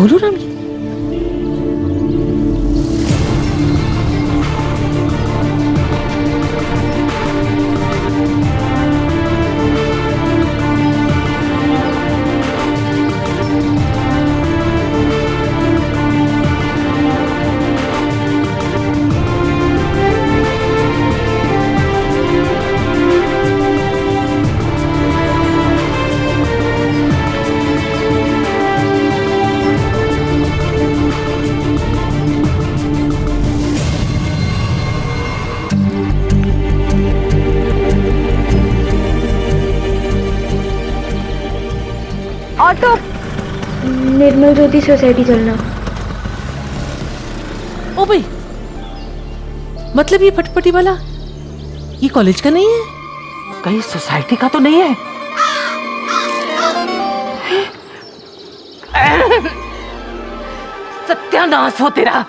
बोलो रामी। ऑटो, निर्मल ज्योति सोसाइटी चलना। ओ भाई, मतलब ये फटफटी वाला ये कॉलेज का नहीं है? कहीं सोसाइटी का तो नहीं है? सत्यानाश हो तेरा।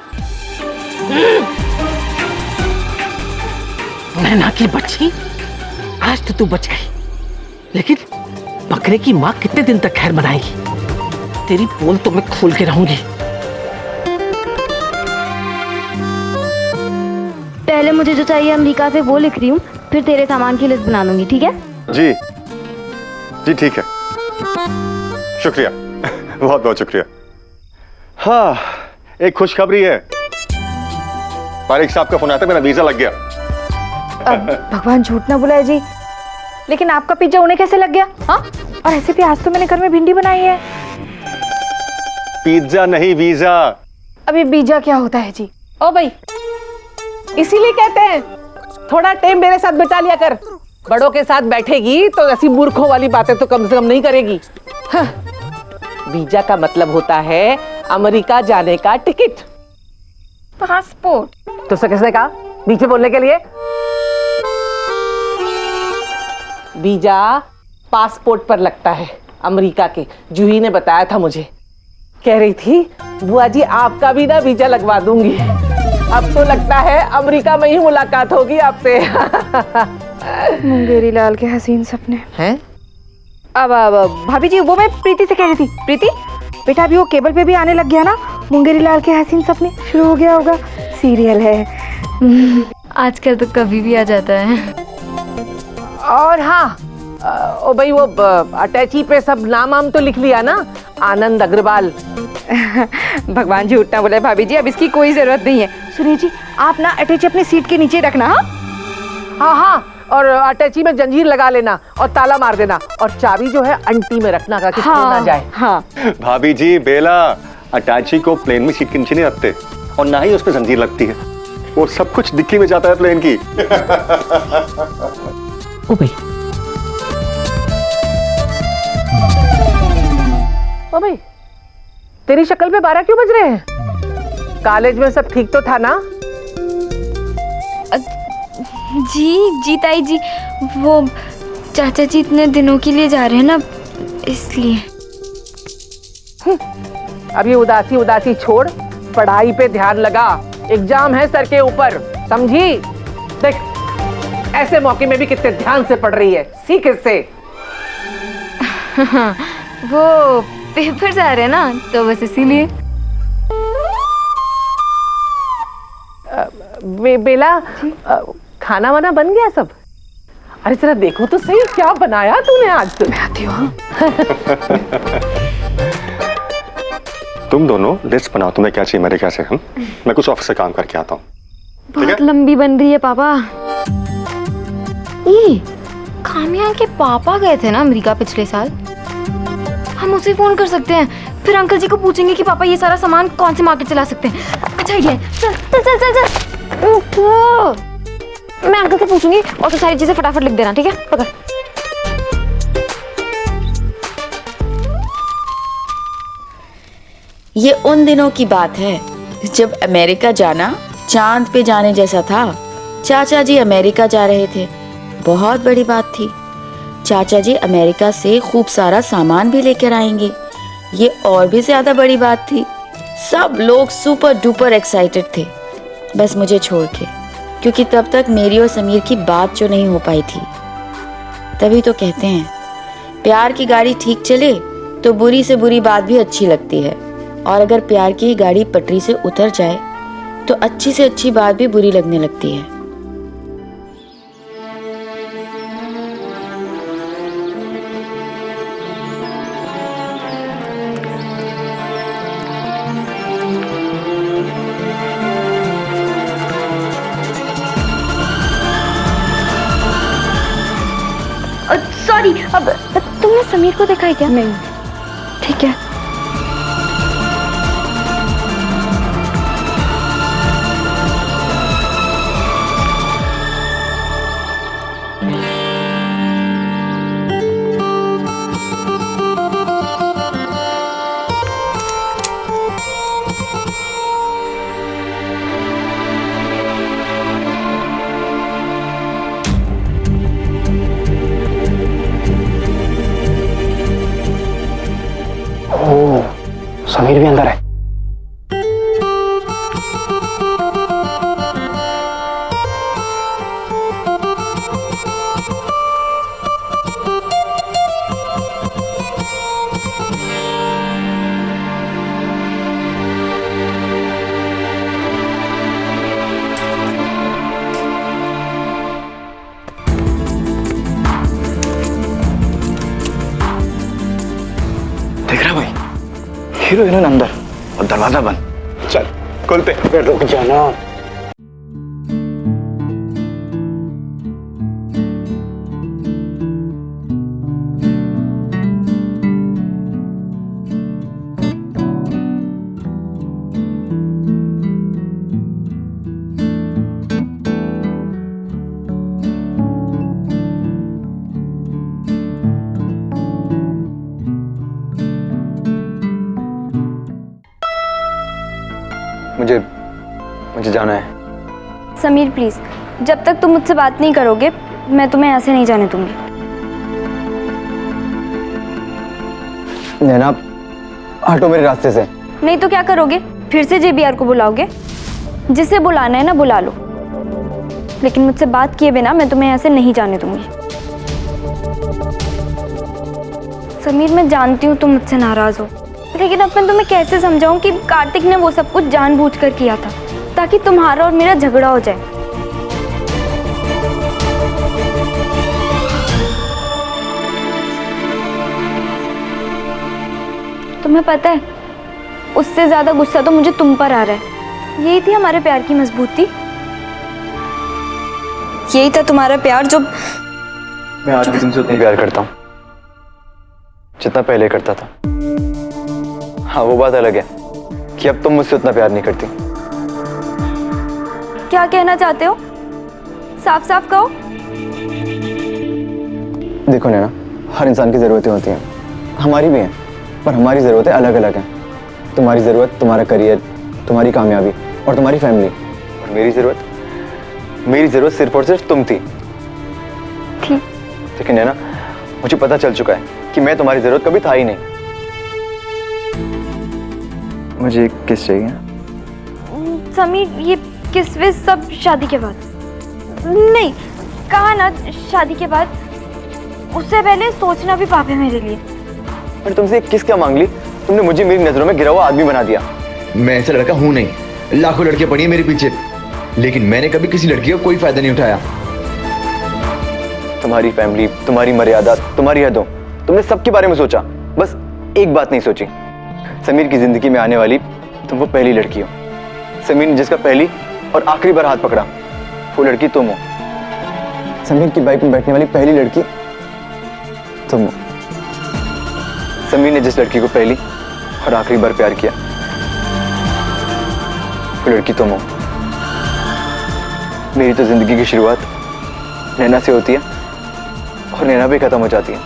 नैना की बच्ची, आज तो तू बच गई, लेकिन बकरे की माँ कितने दिन तक खैर मनाएगी? तेरी पोल तो मैं खोल के रहूंगी। पहले मुझे जो चाहिए अमेरिका से वो लिख रही हूँ, फिर तेरे सामान की लिस्ट बना दूंगी, ठीक है? जी जी ठीक है, शुक्रिया बहुत बहुत शुक्रिया। हाँ, एक खुशखबरी है, पारिक साहब का फोन आता है, मेरा वीजा लग गया। भगवान झूठ ना बुलाए जी, लेकिन आपका पिज्जा उन्हें कैसे लग गया? हाँ, और ऐसे भी आज तो मैंने घर में भिंडी बनाई है। पिज्जा नहीं, वीजा। अभी बीजा क्या होता है जी? ओ भाई, इसीलिए कहते हैं थोड़ा टाइम मेरे साथ बिता लिया कर। बड़ों के साथ बैठेगी तो ऐसी मूर्खों वाली बातें तो कम से कम नहीं करेगी। हाँ। वीजा का मतलब होता है अमेरिका जाने का टिकट, पासपोर्ट। तो उसे किसने कहा नीचे बोलने के लिए? वीजा पासपोर्ट पर लगता है अमेरिका के। जूही ने बताया था मुझे, कह रही थी बुआ जी आपका भी ना वीजा लगवा दूंगी। अब तो लगता है अमेरिका में ही मुलाकात होगी आपसे। मुंगेरी लाल के हसीन सपने हैं? अब भाभी जी, वो मैं प्रीति से कह रही थी, प्रीति बेटा अभी वो केबल पे भी आने लग गया ना, मुंगेरी लाल के हसीन सपने शुरू हो गया होगा, सीरियल है। आजकल तो कभी भी आ जाता है। और हाँ, ओ भाई वो अटैची पे सब नाम तो लिख लिया ना, आनंद अग्रवाल। भगवान जी उठना बोले भाभी जी, अब इसकी कोई जरूरत नहीं है। सुनिए जी, आप ना अटैची अपनी सीट के नीचे रखना। हाँ हाँ हाँ, और अटैची में जंजीर लगा लेना और ताला मार देना, और चाबी जो है अंटी में रखना ताकि खो ना जाए। हाँ। भाभी जी, बेला अटैची को प्लेन में सीट के नीचे नहीं रखते, और ना ही उस पर जंजीर लगती है, वो सब कुछ डिक्की में जाता है प्लेन की। ओ भाई, ओ भाई, तेरी शक्ल पे 12 क्यों बज रहे हैं? कॉलेज में सब ठीक तो था ना? जी ताई जी, वो चाचा जी इतने दिनों के लिए जा रहे हैं ना, इसलिए। अब ये उदासी उदासी छोड़, पढ़ाई पे ध्यान लगा, एग्जाम है सर के ऊपर, समझी? देख, ऐसे मौके में भी कितने ध्यान से पढ़ रही है, सीख इससे। वो पेपर्स आ रहे हैं ना, तो बस इसीलिए। बेला, खाना वाना बन गया सब? अरे जरा देखो तो सही, क्या बनाया तूने आज? तो मैं आती हूँ। तुम दोनों लिस्ट बनाओ, तुम्हें क्या चाहिए अमेरिका से। हम मैं कुछ ऑफिस से काम करके आता हूँ। बहुत लंबी बन रही है पापा। ये काम्या के पापा गए थे ना अमेरिका पिछले साल, हम उसे फोन कर सकते हैं, फिर अंकल जी को पूछेंगे कि पापा ये सारा सामान कौन से मार्केट से ला सकते हैं। अच्छा आइडिया है, चल चल चल चल चल। मैं अंकल से पूछूंगी और तो सारी चीजें फटाफट लिख देना, ठीक है? पकड़। ये उन दिनों की बात है जब अमेरिका जाना चांद पे जाने जैसा था। चाचा जी अमेरिका जा रहे थे, बहुत बड़ी बात थी। चाचा जी अमेरिका से खूब सारा सामान भी लेकर आएंगे, ये और भी ज्यादा बड़ी बात थी। सब लोग सुपर डुपर एक्साइटेड थे, बस मुझे छोड़ के, क्योंकि तब तक मेरी और समीर की बात जो नहीं हो पाई थी। तभी तो कहते हैं प्यार की गाड़ी ठीक चले तो बुरी से बुरी बात भी अच्छी लगती है। और अगर प्यार की गाड़ी पटरी से उतर जाए तो अच्छी से अच्छी बात भी बुरी लगने लगती है। सॉरी, अब तुमने समीर को देखा है क्या? नहीं। ठीक है। समीर भी अंदर है। देख रहा भाई, हीरो हीरोइन अंदर और दरवाजा बंद। चल खोलते। रुक जाना। मुझे जाना है। समीर प्लीज, जब तक तुम मुझसे बात नहीं करोगे मैं तुम्हें ऐसे नहीं जाने दूंगी। नैना, हटो मेरे रास्ते से। नहीं तो क्या करोगे? फिर से जेबीआर को बुलाओगे? जिसे बुलाना है ना बुला लो, लेकिन मुझसे बात किए बिना मैं तुम्हें ऐसे नहीं जाने दूंगी। समीर, मैं जानती हूँ तुम मुझसे नाराज हो, लेकिन अब मैं तुम्हें कैसे समझाऊं कि कार्तिक ने वो सब कुछ जानबूझकर किया था ताकि तुम्हारा और मेरा झगड़ा हो जाए। तुम्हें पता है, उससे ज्यादा गुस्सा तो मुझे तुम पर आ रहा है। यही थी हमारे प्यार की मजबूती, यही था तुम्हारा प्यार जो मैं आज भी तुमसे उतना प्यार करता हूँ जितना पहले करता था। हाँ, वो बात अलग है कि अब तुम मुझसे उतना प्यार नहीं करती। क्या कहना चाहते हो? साफ साफ कहो। देखो नैना, हर इंसान की ज़रूरतें होती हैं, हमारी भी हैं, पर हमारी ज़रूरतें अलग अलग हैं। तुम्हारी ज़रूरत तुम्हारा करियर, तुम्हारी कामयाबी और तुम्हारी फैमिली, और मेरी ज़रूरत सिर्फ और सिर्फ तुम थी। लेकिन नैना, मुझे पता चल चुका है कि मैं तुम्हारी ज़रूरत कभी था ही नहीं। मुझे एक किस चाहिए। समीर, ये किस वे सब शादी के बाद? नहीं, कहा ना शादी के बाद, उससे पहले सोचना भी पाप है मेरे लिए। पर तुमसे किस क्या मांग ली? तुमने मुझे मेरी नजरों में गिरा हुआ आदमी बना दिया। मैं ऐसा लड़का हूं नहीं, लाखों लड़कियां पड़ी हैं मेरे पीछे, लेकिन मैंने कभी किसी लड़की का कोई फायदा नहीं उठाया। तुम्हारी फैमिली, तुम्हारी मर्यादा, तुम्हारी हदों, तुमने सबके बारे में सोचा, बस एक बात नहीं सोची। समीर की जिंदगी में आने वाली तुम वो पहली लड़की हो। समीर ने जिसका पहली और आखिरी बार हाथ पकड़ा, वो लड़की तुम हो। समीर की बाइक में बैठने वाली पहली लड़की तुम हो। समीर ने जिस लड़की को पहली और आखिरी बार प्यार किया, वो लड़की तुम हो। मेरी तो जिंदगी की शुरुआत नैना से होती है और नैना भी खत्म हो जाती है,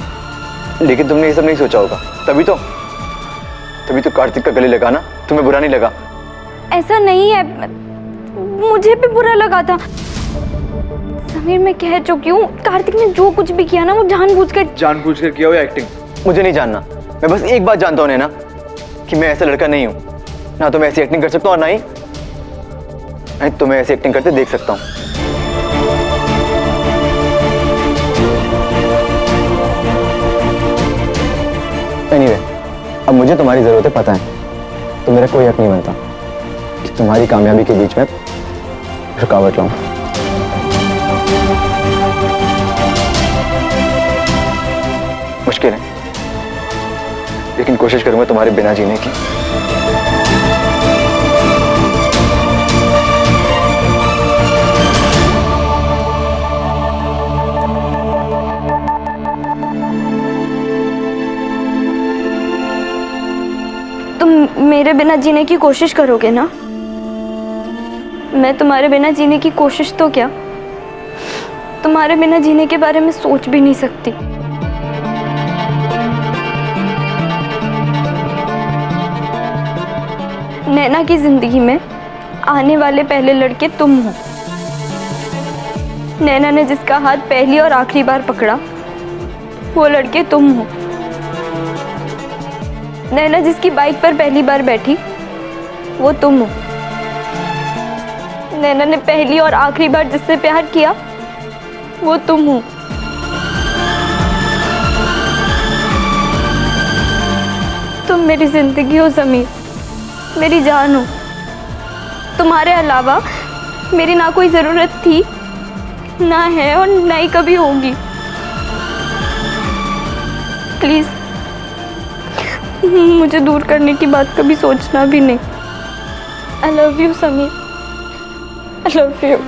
लेकिन तुमने ये सब नहीं सोचा होगा। तभी तो कार्तिक का गले लगाना तुम्हें बुरा नहीं लगा। ऐसा नहीं है, मुझे भी बुरा लगा था। समीर, मैं कह चुकी हूँ, कार्तिक ने जो कुछ भी किया ना वो जानबूझकर किया हो या एक्टिंग, मुझे नहीं जानना। मैं बस एक बात जानता हूँ नैना, कि मैं ऐसा लड़का नहीं हूँ। ना तो मैं ऐसी एक्टिंग कर सकता हूँ और ना ही तो मैं ऐसी एक्टिंग करते देख सकता हूँ। एनीवे, अब मुझे तुम्हारी जरूरतें पता है। तो मेरा कोई हक नहीं बनता कि तुम्हारी कामयाबी के बीच में रुकावट लाऊं। मुश्किल है, लेकिन कोशिश करूंगा तुम्हारे बिना जीने की। तुम मेरे बिना जीने की कोशिश करोगे ना? मैं तुम्हारे बिना जीने की कोशिश तो क्या, तुम्हारे बिना जीने के बारे में सोच भी नहीं सकती। नैना की जिंदगी में आने वाले पहले लड़के तुम हो। नैना ने जिसका हाथ पहली और आखिरी बार पकड़ा वो लड़के तुम हो। नैना जिसकी बाइक पर पहली बार बैठी वो तुम हो। नैना ने पहली और आखिरी बार जिससे प्यार किया वो तुम हो। तुम मेरी जिंदगी हो समीर, मेरी जान हो। तुम्हारे अलावा मेरी ना कोई जरूरत थी, ना है और ना ही कभी होगी। प्लीज मुझे दूर करने की बात कभी सोचना भी नहीं। I love you Sameer, I love you.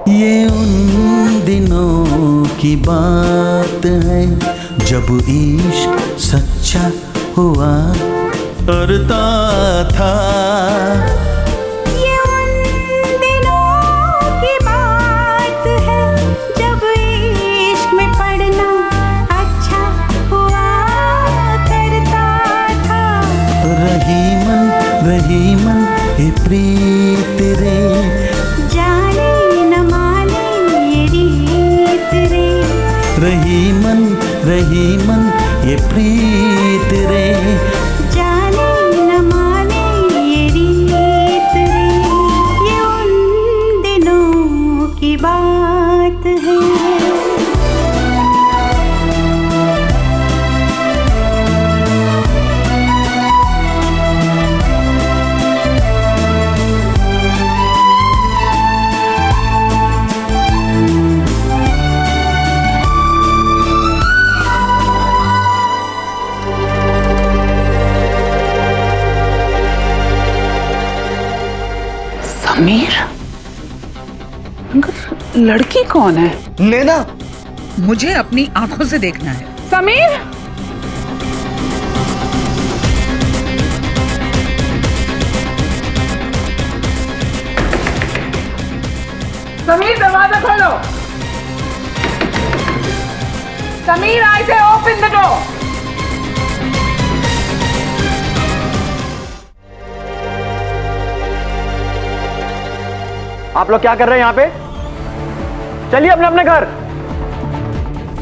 ये उन दिनों की बात है जब इश्क सच्चा हुआ करता था। ये उन दिनों की बात है जब इश्क में पढ़ना अच्छा हुआ करता था। रही मन ये प्रीत रे, जाने न माने ये रीत रे। रही मन ये प्रीत रे, जाने न माने ये रीत रे। ये उन दिनों की बात है। समीर, लड़की कौन है? नैना। मुझे अपनी आंखों से देखना है। समीर, समीर दरवाजा खोलो। समीर, आई से ओपन द डोर। आप लोग क्या कर रहे हैं यहाँ पे? चलिए अपने अपने घर।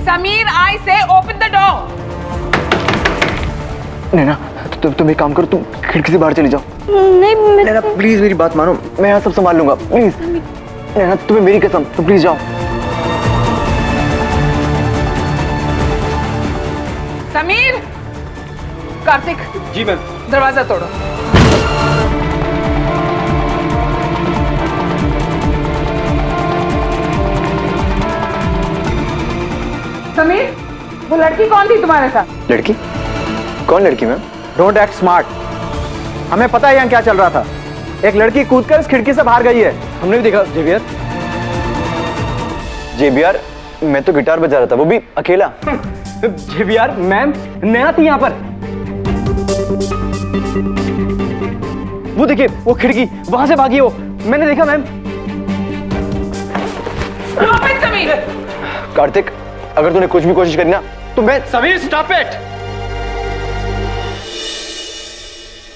समीर, आई से ओपन द डोर। नैना, तुम एक काम करो, तुम खिड़की से बाहर चली जाओ। नहीं, नैना प्लीज मेरी बात मानो, मैं यहाँ सब संभाल लूंगा। प्लीज नैना, तुम्हें मेरी कसम, तुम प्लीज जाओ। समीर, कार्तिक। जी मैम। दरवाजा तोड़ो। समीर, वो लड़की कौन थी तुम्हारे साथ? लड़की? कौन लड़की मैम? Don't act smart. हमें पता है यहाँ क्या चल रहा था। एक लड़की कूदकर इस खिड़की से बाहर गई है, हमने भी देखा। जेवियर, जेवियर, मैं तो गिटार बजा रहा था, वो भी अकेला। जेवियर मैम, नैना थी यहाँ पर। वो देखिए, वो खिड़की वहां से भागी, वो मैंने देखा मैम। कार्तिक, अगर तूने कुछ भी कोशिश करी ना तो मैं। Sameer stop it.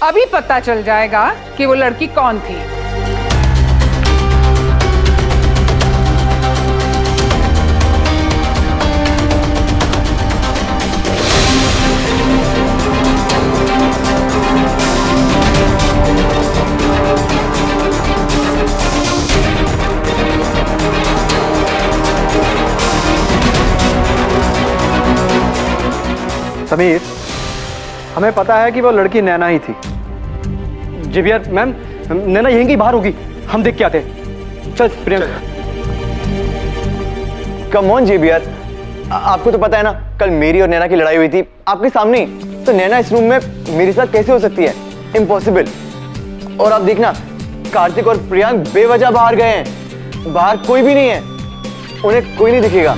अभी पता चल जाएगा कि वो लड़की कौन थी। समीर, हमें पता है कि वो लड़की नैना ही थी। जेवियर मैम, नैना यहीं की बाहर होगी, हम देख के आते हैं। चल प्रियंका। कम ऑन जेवियर, आपको तो पता है ना, कल मेरी और नैना की लड़ाई हुई थी आपके सामने, तो नैना इस रूम में मेरे साथ कैसे हो सकती है? इम्पॉसिबल। और आप देखना, कार्तिक और प्रियांक बेवजह बाहर गए हैं, बाहर कोई भी नहीं है, उन्हें कोई नहीं दिखेगा।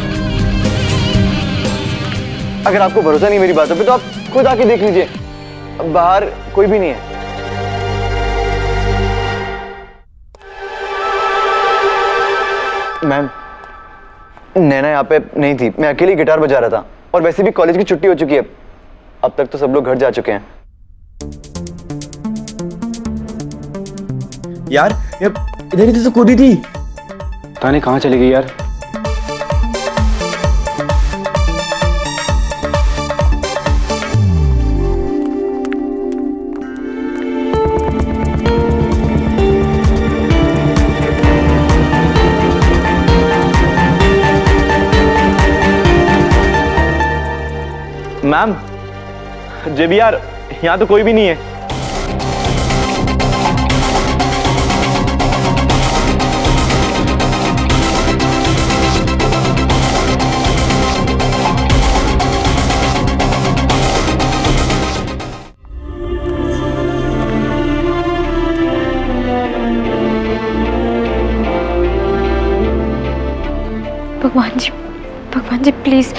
अगर आपको भरोसा नहीं मेरी बातों पे तो आप खुद आके देख लीजिए, बाहर कोई भी नहीं है। मैम, नैना यहाँ पे नहीं थी, मैं अकेले गिटार बजा रहा था, और वैसे भी कॉलेज की छुट्टी हो चुकी है, अब तक तो सब लोग घर जा चुके हैं। यार इधर ही तो कूदी थी। पता नहीं कहाँ चली गई यार। मैम, जेवियर, यहाँ तो कोई भी नहीं है। भगवान जी प्लीज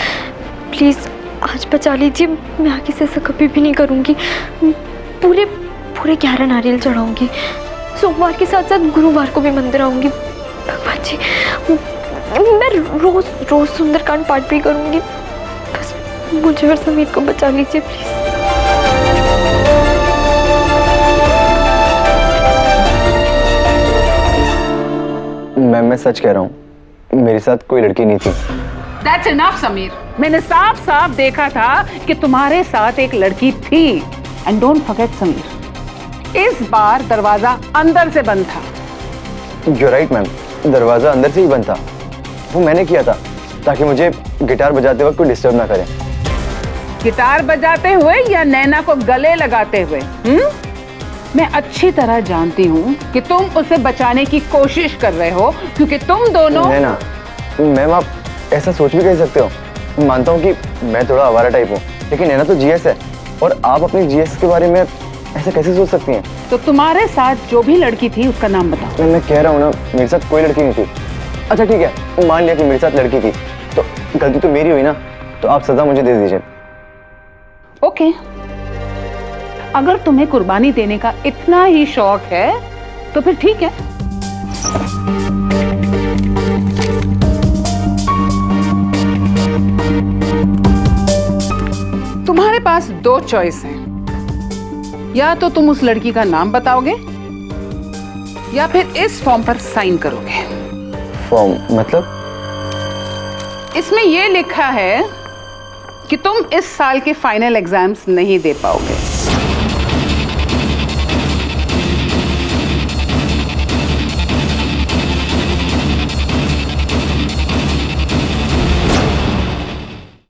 प्लीज आज बचा लीजिए, मैं आगे से ऐसा कभी भी नहीं करूँगी। पूरे 11 नारियल चढ़ाऊंगी, सोमवार के साथ साथ गुरुवार को भी मंदिर आऊंगी। भगवान जी, मैं रोज सुंदरकांड पाठ भी करूंगी। बस मुझे और समीर को बचा लीजिए प्लीज। मैं सच कह रहा हूँ, मेरे साथ कोई लड़की नहीं थी। That's enough, Sameer. मैंने साफ साफ देखा था कि तुम्हारे साथ एक लड़की थी। एंड डोंट फॉरगेट समीर, इस बार दरवाजा अंदर से बंद था। You're right, मैम, दरवाजा अंदर से ही बंद था। वो मैंने किया था ताकि मुझे गिटार बजाते वक्त कोई डिस्टर्ब ना करे। गिटार बजाते हुए या नैना को गले लगाते हुए? मैं अच्छी तरह जानती हूँ कि तुम उसे बचाने की कोशिश कर रहे हो, क्योंकि तुम दोनों। नैना, मैम आप ऐसा सोच भी कह सकते हो। मानता हूँ कि मैं थोड़ा आवारा टाइप हूँ, लेकिन नैना तो जीएस है, और आप अपनी जीएस के बारे में ऐसा कैसे सोच सकती हैं? तो तुम्हारे साथ जो भी लड़की थी उसका नाम बताओ। मैं कह रहा हूँ ना, मेरे साथ कोई लड़की नहीं थी। अच्छा ठीक है, मान लिया कि मेरे साथ लड़की थी, तो गलती तो मेरी हुई ना, तो आप सजा मुझे दे दीजिए। ओके, अगर तुम्हें कुर्बानी देने का इतना ही शौक है तो फिर ठीक है। तुम्हारे पास 2 चॉइस हैं, या तो तुम उस लड़की का नाम बताओगे या फिर इस फॉर्म पर साइन करोगे। फॉर्म मतलब? इसमें यह लिखा है कि तुम इस साल के फाइनल एग्जाम्स नहीं दे पाओगे।